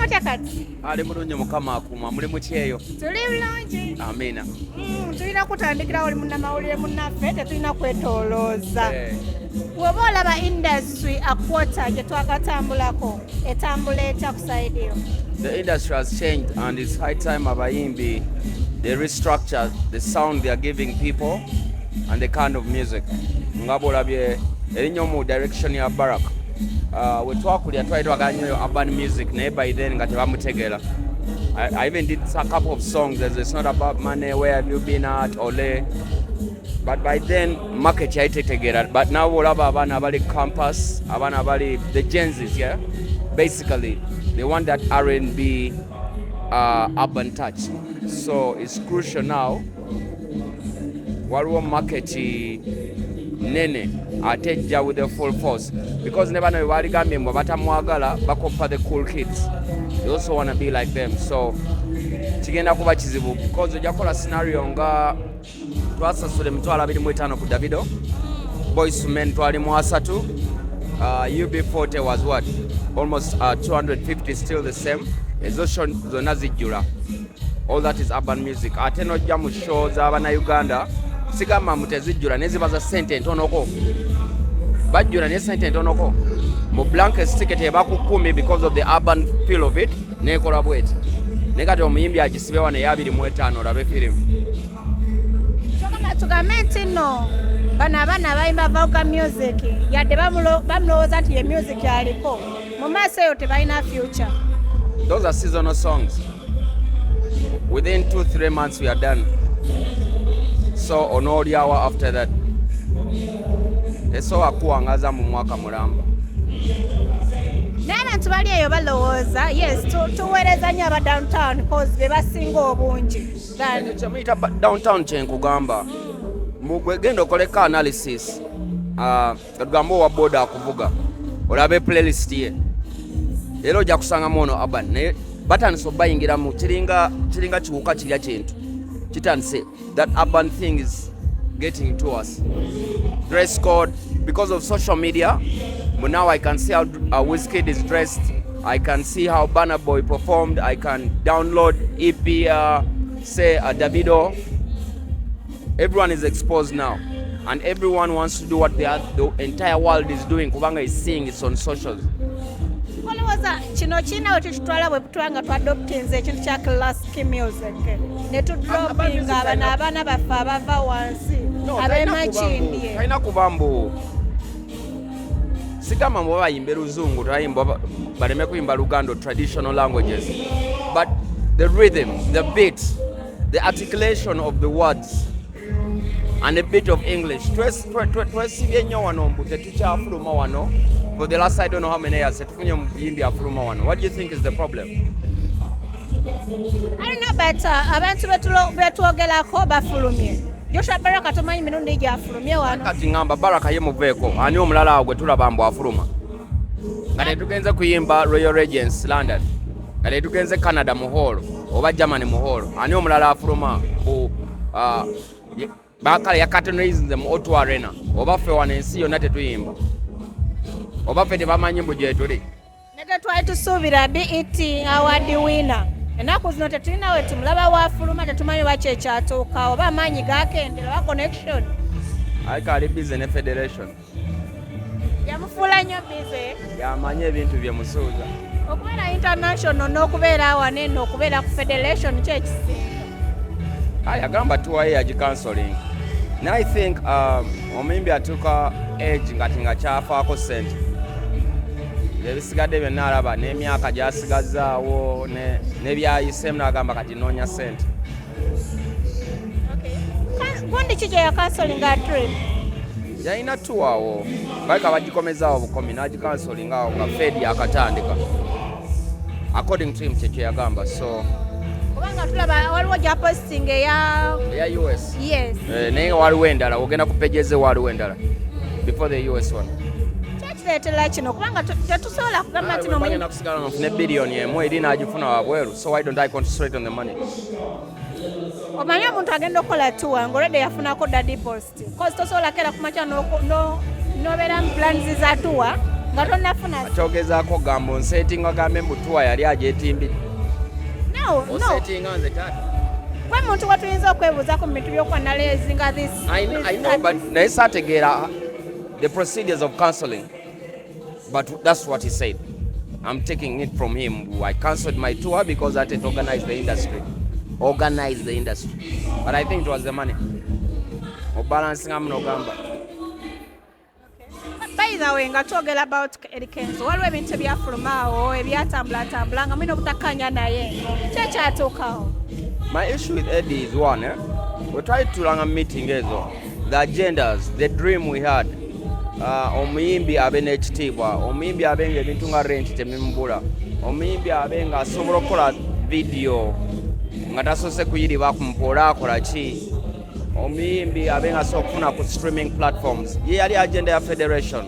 mutya kati? Ali mulungi Mukama akuma muli mukyeyo. Tuli bulungi. Amina. Tulina kutandikira oli munnamawulire munnaffe tetulina kwetolooza. Bw'oba olaba industry akwota gye twakatambulako etambula etya ku side yo? The industry has changed and it's high time abayimbi they restructure the sound they are giving people and the kind of music. Ngabo olabye erinnya mu direction ya Barack. We twakulya twali twagala nnyo urban music naye by then nga tebamutegeera. I even did a couple of songs as it's not about money, where have you been at, ole. But by then market yaitetegeera. But now olaba abaana abali campus, abaana abali the Gen Zs, yeah? Basically, they want that R&B urban touch. So it's crucial now. Waliwo market nene atejja with the full force because never know baligambye mwe batamwagala bakopa the cool kids. They also want to be like them. So kigenda kuba kizibu because ojja kola scenario nga twasasula emitwalo 25 ku Davido, Boys to Men twali mu 3, UB40 was what? Almost 250, still the same. Ezo zonna zijjula. All that is urban music. Ate nojja mu show z'abana Uganda sigamba mutezijjula neziba za sente ntonoko. Bajjula ne sente ntonoko. Mu blanket ticket ebakukumi because of the urban feel of it nekola bweti. Nekati omuyimbi agisibe wane ya 25 olabe film. Tugambe nti no bano abaana abayimba vocal music yadde bamulowooza nti ye music aliko mu maaso eyo tebalina future. Those are seasonal songs. Within 2-3 months we are done. So on all the hour after that. Eso akuwangaza mu mwaka mulamba. N'abantu bali eyo balowooza yes tuweereza nnyo aba downtown because be basinga obungi. Kyemuyita downtown kyenkugamba genda okoleka analysis tugamba owa boda akuvuga olabe playlist ye era ojja kusangamu ono urban naye batandise obayingiramu kiringa kiwuka kirya kintu kitandise that urban thing is getting to us. Dress code because of social media. But now I can see how Wizkid is dressed. I can see how Burna Boy performed. I can download EP, say Davido. Everyone is exposed now. And everyone wants to do what the entire world is doing. Kubanga is seeing it on socials. Olowooza kino kiina we tukitwala bwe butwanga twadoptinze ekintu kya classic music ne tudropinga abaana baffe abava wansi ab'emakindye. Talina kuba mbu sigamba mbu bayimba Luzungu tayimba baleme kuyimba Luganda traditional languages, but the rhythm, the beat, the articulation of the words and a bit of English. Twesibye nnyo wano mbu tetukyafuluma wano. For the last I don't know how many years tetufunye muyimbi afuluma wano. What do you think is the problem? I don't know, but abantu betwogerako bafulumye. Joshua Baraka tumanyi mirundi gyafulumye wano. Kati ngamba Baraka ye muveeko ani omulala awo gwe tulaba mbu afuluma. Nga tetugenze kuyimba Royal Regents London. Nga tetugenze Canada mu hall oba Germany mu hall. Ani omulala afuluma ku bakala yakatonize mu Otto Arena. Oba ffe wano ensi yonna tetuyimba. Oba ffe tebamanyi mbu gye tuli. Nega twali tusuubira BET award winner. Ennaku zino tetulina we tumulaba wafuluma tetumanyi lwaki ekyatuuka oba amaanyi gakendera oba connection. Ayikaali busy ne federation. Yamufuula nnyo busy. Yamanyi ebintu bye musuuza. Okubeera international n'okubeera awane eno okubeera ku federation kyo ekisinga. Yagamba tuwaye yagikansoling. And I think omuyimbi atuuka age nga kyafaako ssente. Ebisigadde byonna alaba n'emyaka gy'asigazaawo n'ebyayiseemu n'agamba kati noonya ssente. Gundi ki gye yakansolinga trip? Yalina tuwaawo balika bagikomezaawo bukomi n'agikansolinga nga Fed yakatandika. According to him kye yagamba. So kubanga tulaba waliwo gya posting eya US. Yes. Naye waliwo endala ogenda ku pages waliwo endala before the US one. Kyekiteetera kino kubanga tetusobola kugamba nti nomanya nakusigala nofune biliyoni emu eri n'agifuna wabweru, so why don't I concentrate on the money? Omanyi omuntu agenda okukola tuwa ng'olwedde yafunako daddy post. Kozi tosobola kera kumakya n'obeera mu plans za tuwa nga tonnafuna kyogezaako gamba onsetinga gambe mbutuwa yali agyetimbidde no osetinga nze taata gwe muntu we tuyinza okwebuuzaako mu bintu by'okwanaleezi nga I know, but naye saategeera the procedures of counseling, but that's what he said. I'm taking it from him. I cancelled my tour because I didn't organize the industry. But I think it was the money. Balancing am no gamba. By the way, nga twogera about Eddy Kenzo, waliwo ebintu ebyafulumaawo ebyatambula nga mulina obutakkaanya naye kyekyatuukawo. My issue with Eddy is one, we tried to run a meeting ezo, the agendas, the dream we had. Omuyimbi abe n'ekitiibwa, omuyimbi abe nga ebintu nga rent temimubula, omuyimbi abe nga asobola okukola video nga tasoose kuyiriba ku mpola akola ki, omuyimbi abe nga asobola okufuna ku streaming platforms. Ye yali agenda ya federation.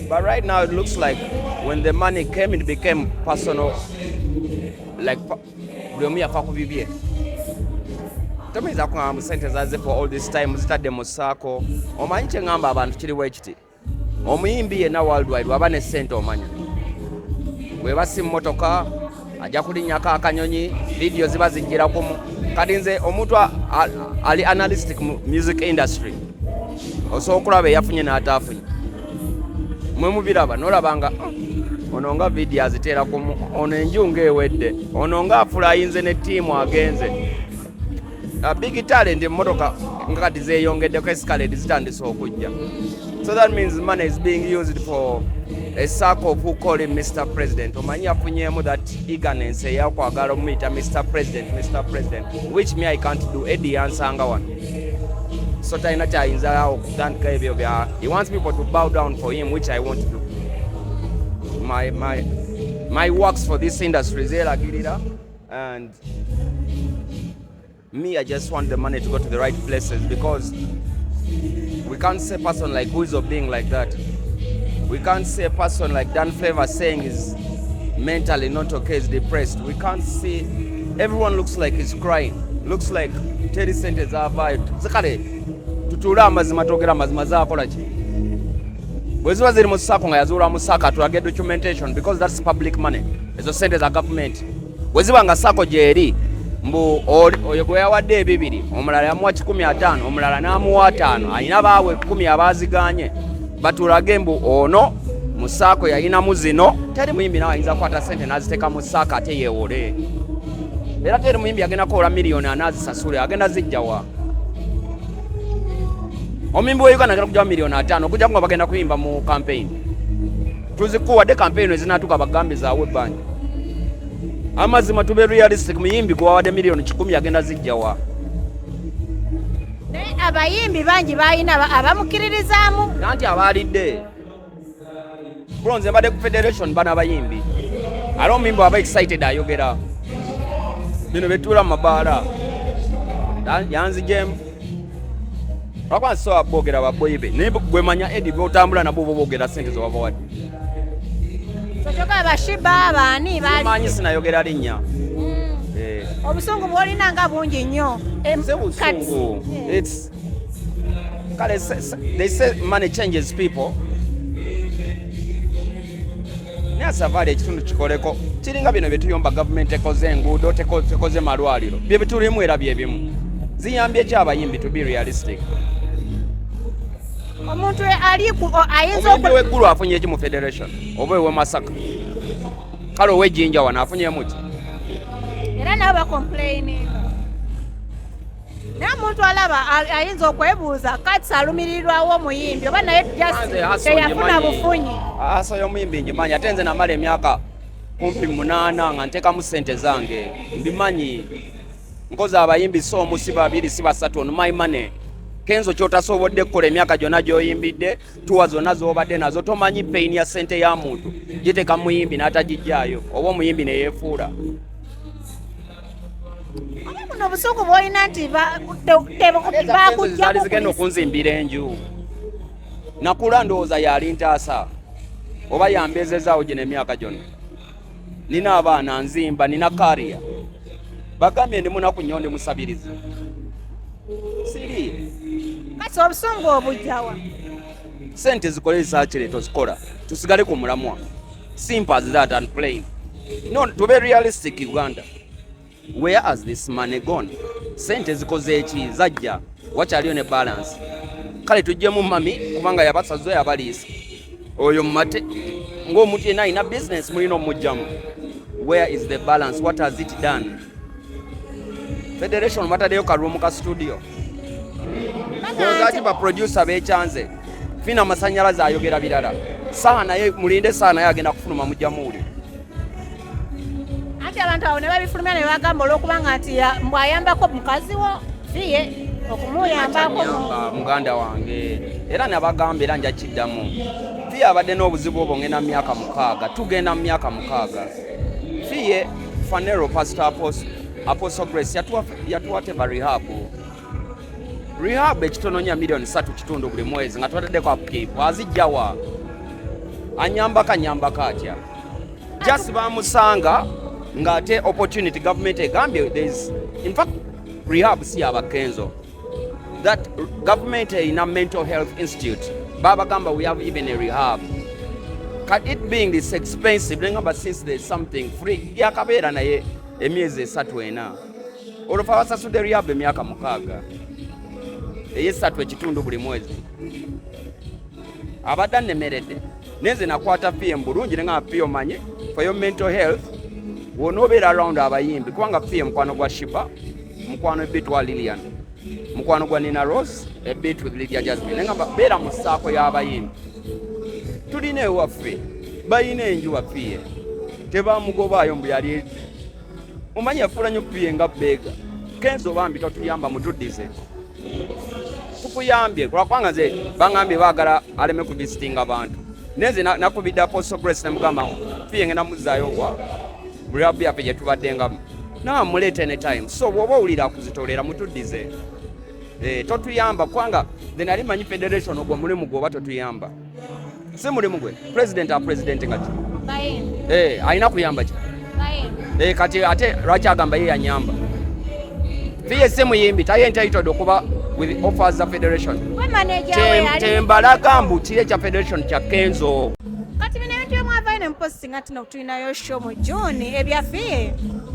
But right now it looks like when the money came, it became personal, like buli omu yafa ku bibye. Temuyinza kugamba sente zaze for all this time zitadde mu ssaako. Omanyi kye ngamba abantu kiriwo ekiti. Omuyimbi yenna worldwide waba ne ssente omanya. Bweba si mmotoka ajja kulinnyako akanyonyi, video ziba zijjira kumu. Kati nze omuntu ali analytic mu music industry. Osobola okulaba eyafunye n'ataafunye. Mwe mubiraba n'olabanga ono nga video aziteera kumu, ono enju ng'ewedde, ono nga afula ayinze ne ttiimu agenze. Big talent emmotoka nga kati zeeyongeddeko escalade zitandise okujja. So that means money is being used for a circle of who call him Mr. President. Omanyi afunyeemu that eagerness eyakwagala omuyita Mr. President, which me I can't do. Eddy yansanga wano. So talina kyayinza okutandika ebyo bya. He wants people to bow down for him, which I won't do. My works for this industry zeeragirira, and me, I just want the money to go to the right places, because we can't say a person like Who Is being like that. We can't say a person like Dan Flavor saying is mentally not okay, is depressed. We can't see. Everyone looks like he's crying. Looks like Terry Sentes are vibed. Zakare, tutula amazima togera amazima zaakola ki. Bweziba ziri mu ssaako nga yazuula mu ssaako atulage documentation, because that's public money. Ezo sente za government. Bweziba nga ssaako gyeri mbu oyo gwe yawadde ebibiri, omulala yamuwa 15, omulala n'amuwa 5, alina baawe 10 abaaziganye, batulage mbu ono mu ssaako yalinamu zino. Teri muyimbi nawe ayinza kukwata sente n'aziteeka mu ssaako ate yeewole. Era teri muyimbi agenda kuwola miliyoni anaazisasule, agenda zijjawa. Omuyimbi wa Uganda agenda kujjawa miliyoni 5 okujja nga bagenda kuyimba mu campaign. Tuzikuwadde campaign ezinaatuuka bagambe zaawe ebbanja. Amazima tube realistic, muyimbi gwe wawadde miliyoni 10 agenda zijjawa. Naye abayimbi bangi balina abamukiririzaamu. Nanti abaalidde. Bronze mbadde ku federation bana abayimbi. Alo omuyimbi aba excited ayogera. Bino betuula mu mabaala. Yanzijemu. Lwakubanga so boogera baboyi be. Naye gwe manya Eddy b'otambula nabo boogera sente ze waba wadde. Sochoka abashiba abaani bali. Manyi sinayogera linnya. Obusungu bwolina nga bungi nnyo. It's they say money changes people. Nyasavali ekitundu kikoleko. Kiringa bino byetuyomba government ekoze enguudo, tekoze malwaliro. Bye bitulimu era bye bimu. Ziyambye ki abayimbi to be realistic? Omuntu ayinza omuyimbi w'eggulu afunye eki mu federation oba ewe Masaka, kale ow'ejjinja wano afunyemu ki? Era nabo bacomplaining. Naye omuntu alaba ayinza okwebuuza kati alumirirwawo omuyimbi oba naye teyafuna bufunyi. Asoya omuyimbi ngimanyi, ate nze namala emyaka kumpi 8 nga nteekamu ssente zange, mbimanyi. Nkoze abayimbi so omu si babiri si basatu on my money. Kenzo kyotasobodde kukola emyaka gyonna gy'oyimbidde, tuwa zonna z'obadde nazo, tomanyi pain ya ssente ya muntu giteeka muyimbi n'atagijjaayo, oba omuyimbi ne yeefuula. Buno obusungu bw'olina nti zaali zigenda okunzimbira enju. Nakula ndowooza yali ntaasa oba yambeezezaawo gye n'emyaka gyonna. Nina abaana nzimba, nina kariya. Bagambye ndi munaku nnyo ndi musabiriza. Siri. Kati obusungu obujjawa. Sente zikole research tozikola. tusigale ku mulamwa. Simple as that and plain. No, to be realistic, Uganda. Where has this money gone? Sente zikoze eki zajja wakyaliyo ne balance. Kale tujjemu mami kubanga yabasazo yabaliisa. Oyo mate ng'omuntu yenna alina business mulina omujjamu. Where is the balance? What has it done? Federation bataddeyo kalulu ka studio. Kozati ba producer bechanze. Fina masanyalaze ayogera birala. Sana ye mulinde sana yagenda kufuluma mujjamuuli. Ati abantu awo ne babifulumya ne bagamba olwokubanga nti mbwayambako mukazi wo fiye okumuyambako muganda wange era nabagamba era nja kiddamu fiye abadde n'obuzibu obwo ngenda mu myaka 6 tugenda mu myaka 6 fiye Fanero Pastor Apostle Grace yatuwateva rehab ekitononya milioni 3 buli mwezi nga twataddeko upkeep azijjawa anyambaka atya just bamusanga ngate opportunity government egambye in fact rehab si abakenzo that government in a mental health institute baba gamba we have even a rehab it being this expensive ngamba since there's something free yakabera naye emyezi 3 olufa basasude rehab emyaka 6 eyesatu ekitundu buli mwezi abadde nemerede nenze nakwata fee mbulungi nga fee omanye for your mental health wonobeera around abayimbi kubanga fee mukwano gwa Shiba mukwano bit wa Lilian mukwano gwa Nina Rose a bit with Lydia Jasmine nga beera mu ssaako y'abayimbi tulina ewaffe bayina enju waffiye tebamugobaayo mbu yali omanye yafuula nnyo fee nga beega Kenzo bambi totuyamba mutuddize tukuyambye kulwakubanga nze bangambye baagala aleme kubisitinga abantu nenze nakubidde Apostle Grace nemugamba fee ngenda muzzaayo wa rehab yaffe gye tubaddengamu namuleeta anytime so bw'oba owulira kuzitolera mutuddize totuyamba kubanga nze nali manyi federation ogwo mulimu gwoba totuyamba si mulimu gwe president nga ki alina kuyamba ki kati ate lwaki agamba ye yanyamba fiye si muyimbi taye entitled okuba with offers za federation tembalaga mbu kiri ekya federation kya Kenzo kati bino ebintu byemwavayo nempostinga ati tulinayo show mu June ebyafiye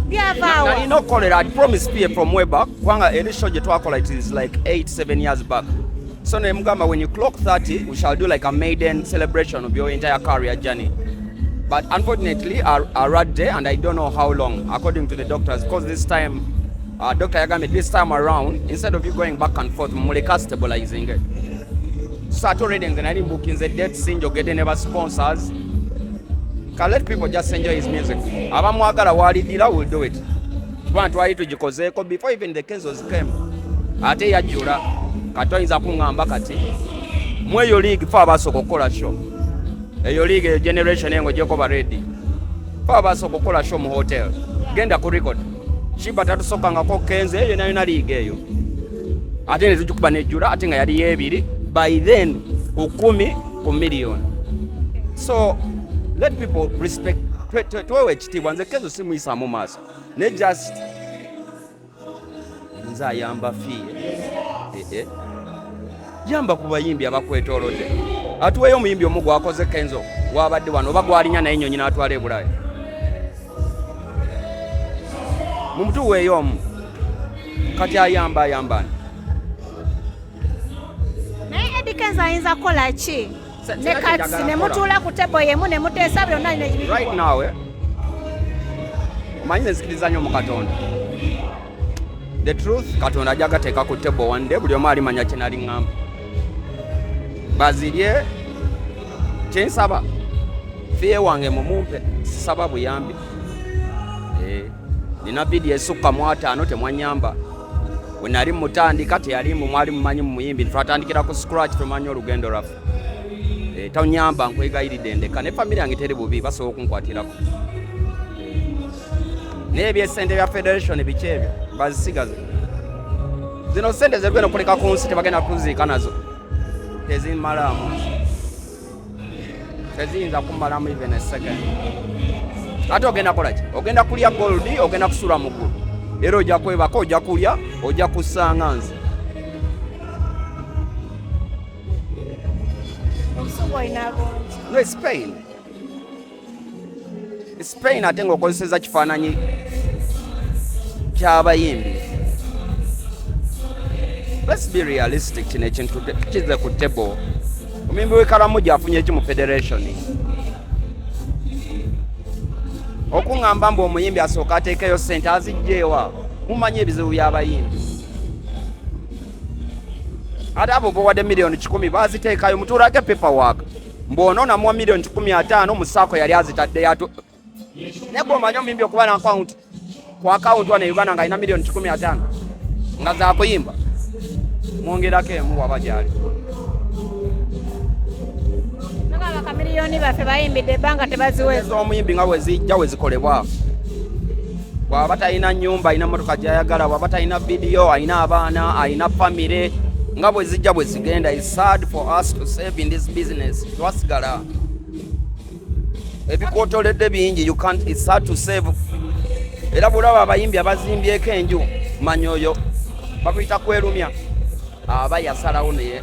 byavaawa nalina okukolera I promise fiye from way back kubanga eri show gye twakola it is like 8-7 years back so nemugamba when you clock 30 we shall do like a maiden celebration of your entire career journey but unfortunately I read there and I don't know how long according to the doctors because this time Dr. Yagami, this time around, instead of you going back and forth, muleka stabilizing it. Start already and then I didn't book in the dead scene, you're getting never sponsors. Can let people just enjoy his music. Abamwagala walidira will do it. Want to to jikozeko before even the Kenzos came. Ate yajura, katoyinza kungamba kati. Mweyo league fa basokokola show. Eyo league generation yengo jekoba ready. Fa basokokola show mu hotel. Genda ku record. Shiba tatusokangako Kenzo eyo nayo naliga eyo ate nezikuba nejjula ate nga yali yebiri by then 10 million so let people respect twewe ekitiibwa nze Kenzo simuyisaamu maaso ne just nze ayamba fiye yamba ku bayimbi abakwetoolodde atuweeyo omuyimbi omu gwakoze Kenzo wabadde wano oba gwalinya naye ennyonyi n'atwala e Bulaaya mumutu weeyomu kati ayamba naye Eddy Kenzo ayinza kukola ki ne kati ne mutuula ku tebo yemu ne muteesa byonna right now manyi nezikiriza nnyo mu Katonda the truth Katonda ajja gateeka ku tebo one day buli omu alimanya kye nali ŋŋamba bazirye kyensaba fiye wange mumumpe sisaba buyambi nina bidi esukka mu 5 temwanyamba we nali mutandika teyali mwali mumanyi muyimbi twatandikira ku scratch tumanyi olugendo lwaffe tonyamba nkwegayiridde ndeka ne family yange teri bubi basobola okunkwatirako n'ebyesente bya federation bikyebyo bazisigaze zino sente zerugenda okuleka ku nsi tebagenda kuziika nazo tezimalamu teziyinza kumalamu even a second ate ogenda kola ki ogenda kulya gold ogenda kusula mugulu era ojja kwebaka ojja kulya ojja kusanga nze obusungu olina bungi. No, it's Spain. It's Spain ate ng'okozeseza kifaananyi ky'abayimbi. Let's be realistic kino ekintu kize ku table. Omuyimbi w'Ekaramoja afunye ki mu federation? Okuŋŋamba mbu omuyimbi asooka ateekeyo ssente azijjeewa. Mumanyi ebizibu by'abayimbi. Ate abo bowadde miliyoni 10 baaziteekayo mutuulake paperwork. Mbw'onoonamuwa miliyoni 15 mu ssaako yali azitadde yatu. Naye gw'omanyi omuyimbi okuba na akawunti. Ku akawunti wano e Uganda ng'alina miliyoni 15 nga zaakuyimba. Mwongerako emu waba gyali. Bakamiliyoni baffe bayimbidde ebbanga tebaziweza. Omuyimbi nga wezijja wezikolebwa. Bw'aba talina nnyumba, alina mmotoka gy'ayagala, bw'aba talina vidiyo, alina abaana, alina famire, nga bwezijja bwezigenda. It's sad for us to save in this business. Twasigala. Ebikwotoledde bingi, it's hard to save. Era bw'olaba abayimbi abazimbyeko enju, manya oyo bakuyita kwerumya. Aba yasalawo naye.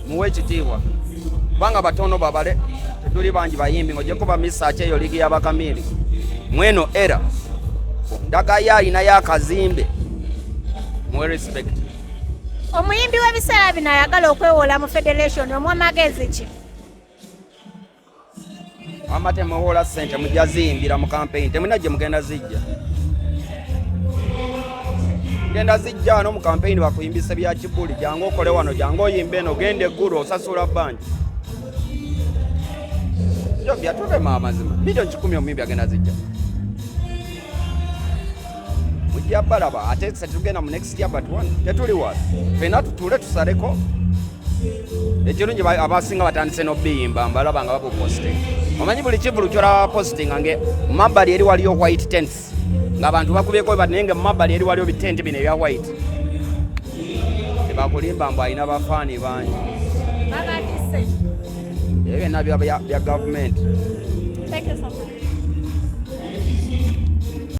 Muwe ekitiibwa. Banga batono babale tetuli bangi bayimbi ng'ogyeko ba Misaach eyo ligi y'abakamiri. Mweno era ndaga yalina y'akazimbe. Muwe respect. Omuyimbi w'ebiseera bino ayagala okwewola mu federation omwa amagezi ki? Amate muwola ssente mujja ziyimbira mu campaign temuna gye mugenda zijja. Genda zijja no mu campaign bakuyimbisa bya kibuli jangu okole wano jangu oyimbe eno gende eggulu osasula bbanji. Yo byatuve mazima. Miliyoni 10 omuyimbi agenda zijja. Mujja balaba ate tugenda mu next year but one tetuli wasi. Fena tutule tusaleko. Ekirungi abasinga batandise n'obiyimba mbalaba nga babo posting. Omanyi buli kivulu kyola posting nge mabbali eri waliyo white tents. Ng'abantu bakubyeko banenge mabbali eri waliyo bitente bino ebya white. Tebakulimba mbu alina bafaani bangi. Babatise. Ebyo nabyo bya government. Thank you so much.